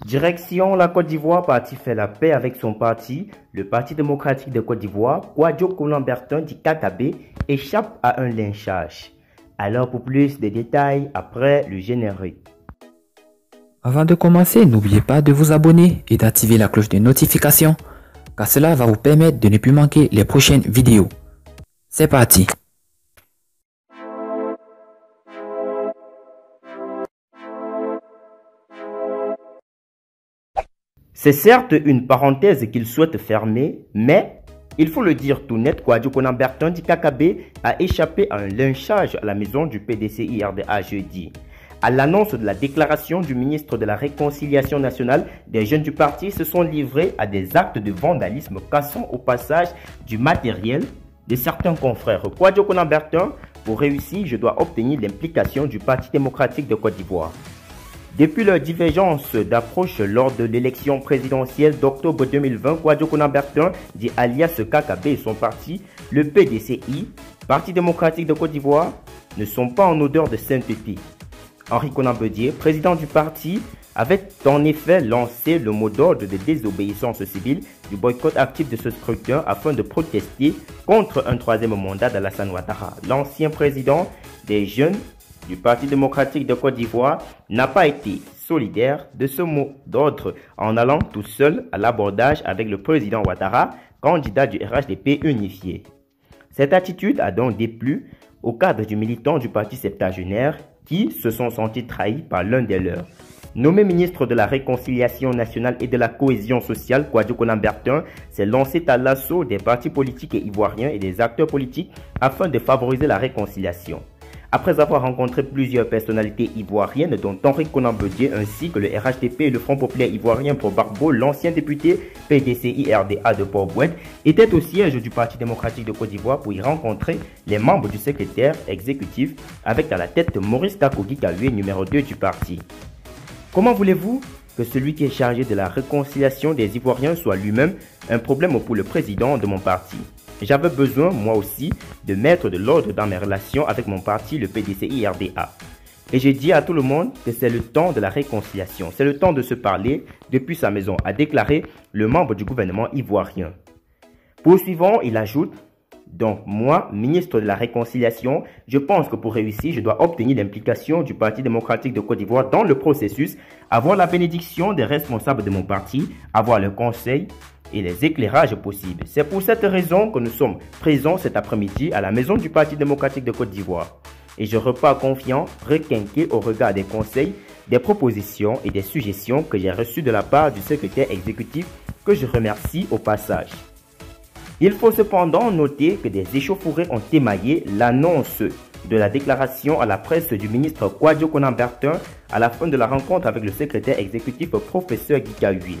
Direction la Côte d'Ivoire, parti fait la paix avec son parti. Le Parti démocratique de Côte d'Ivoire, Kwadwo Konan-Bertin dit KKB, échappe à un lynchage. Alors pour plus de détails, après le générique. Avant de commencer, n'oubliez pas de vous abonner et d'activer la cloche de notification, car cela va vous permettre de ne plus manquer les prochaines vidéos. C'est parti! C'est certes une parenthèse qu'il souhaite fermer, mais il faut le dire tout net, Kwadwo Konan-Bertin dit KKB a échappé à un lynchage à la maison du PDCI-RDA jeudi. À l'annonce de la déclaration du ministre de la Réconciliation nationale, des jeunes du parti se sont livrés à des actes de vandalisme cassant au passage du matériel de certains confrères. Kwadwo Konan-Bertin, pour réussir, je dois obtenir l'implication du Parti démocratique de Côte d'Ivoire. Depuis leur divergence d'approche lors de l'élection présidentielle d'octobre 2020, Kwadwo Konan-Bertin dit alias KKB et son parti, le PDCI, Parti démocratique de Côte d'Ivoire, ne sont pas en odeur de sainteté. Henri Konan Bédié, président du parti, avait en effet lancé le mot d'ordre de désobéissance civile du boycott actif de ce scrutin afin de protester contre un troisième mandat d'Alassane Ouattara. L'ancien président des jeunes du Parti démocratique de Côte d'Ivoire n'a pas été solidaire de ce mot d'ordre en allant tout seul à l'abordage avec le président Ouattara, candidat du RHDP unifié. Cette attitude a donc déplu au cadre du militant du parti septagénaire qui se sont sentis trahis par l'un des leurs. Nommé ministre de la Réconciliation nationale et de la cohésion sociale, Kwadwo Konan-Bertin s'est lancé à l'assaut des partis politiques ivoiriens et des acteurs politiques afin de favoriser la réconciliation. Après avoir rencontré plusieurs personnalités ivoiriennes, dont Henri Konan Bédié ainsi que le RHDP et le Front populaire ivoirien pour Barbeau, l'ancien député PDCI-RDA de Port-Boued, était au siège du Parti démocratique de Côte d'Ivoire pour y rencontrer les membres du secrétaire exécutif avec à la tête Maurice Takogi Kahué, numéro 2 du parti. Comment voulez-vous que celui qui est chargé de la réconciliation des Ivoiriens soit lui-même un problème pour le président de mon parti? J'avais besoin, moi aussi, de mettre de l'ordre dans mes relations avec mon parti, le PDCI-RDA. Et j'ai dit à tout le monde que c'est le temps de la réconciliation, c'est le temps de se parler depuis sa maison, a déclaré le membre du gouvernement ivoirien. Poursuivant, il ajoute, donc moi, ministre de la Réconciliation, je pense que pour réussir, je dois obtenir l'implication du Parti démocratique de Côte d'Ivoire dans le processus, avoir la bénédiction des responsables de mon parti, avoir le conseil et les éclairages possibles. C'est pour cette raison que nous sommes présents cet après-midi à la maison du Parti démocratique de Côte d'Ivoire. Et je repars confiant, requinqué au regard des conseils, des propositions et des suggestions que j'ai reçues de la part du secrétaire exécutif que je remercie au passage. Il faut cependant noter que des échauffourées ont émaillé l'annonce de la déclaration à la presse du ministre Kwadwo Konan-Bertin à la fin de la rencontre avec le secrétaire exécutif professeur Guy Kahué.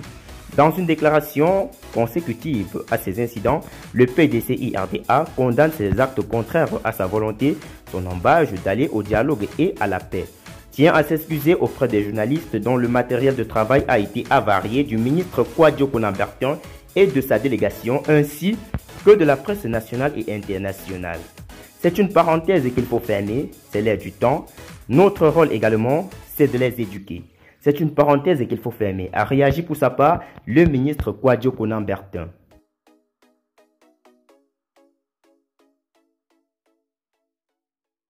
Dans une déclaration consécutive à ces incidents, le PDCI-RDA condamne ces actes contraires à sa volonté, son embâche d'aller au dialogue et à la paix. Tient à s'excuser auprès des journalistes dont le matériel de travail a été avarié du ministre Kwadwo Konan-Bertin et de sa délégation, ainsi que de la presse nationale et internationale. C'est une parenthèse qu'il faut fermer, c'est l'air du temps. Notre rôle également, c'est de les éduquer. C'est une parenthèse qu'il faut fermer, a réagi pour sa part le ministre Kwadwo Konan-Bertin.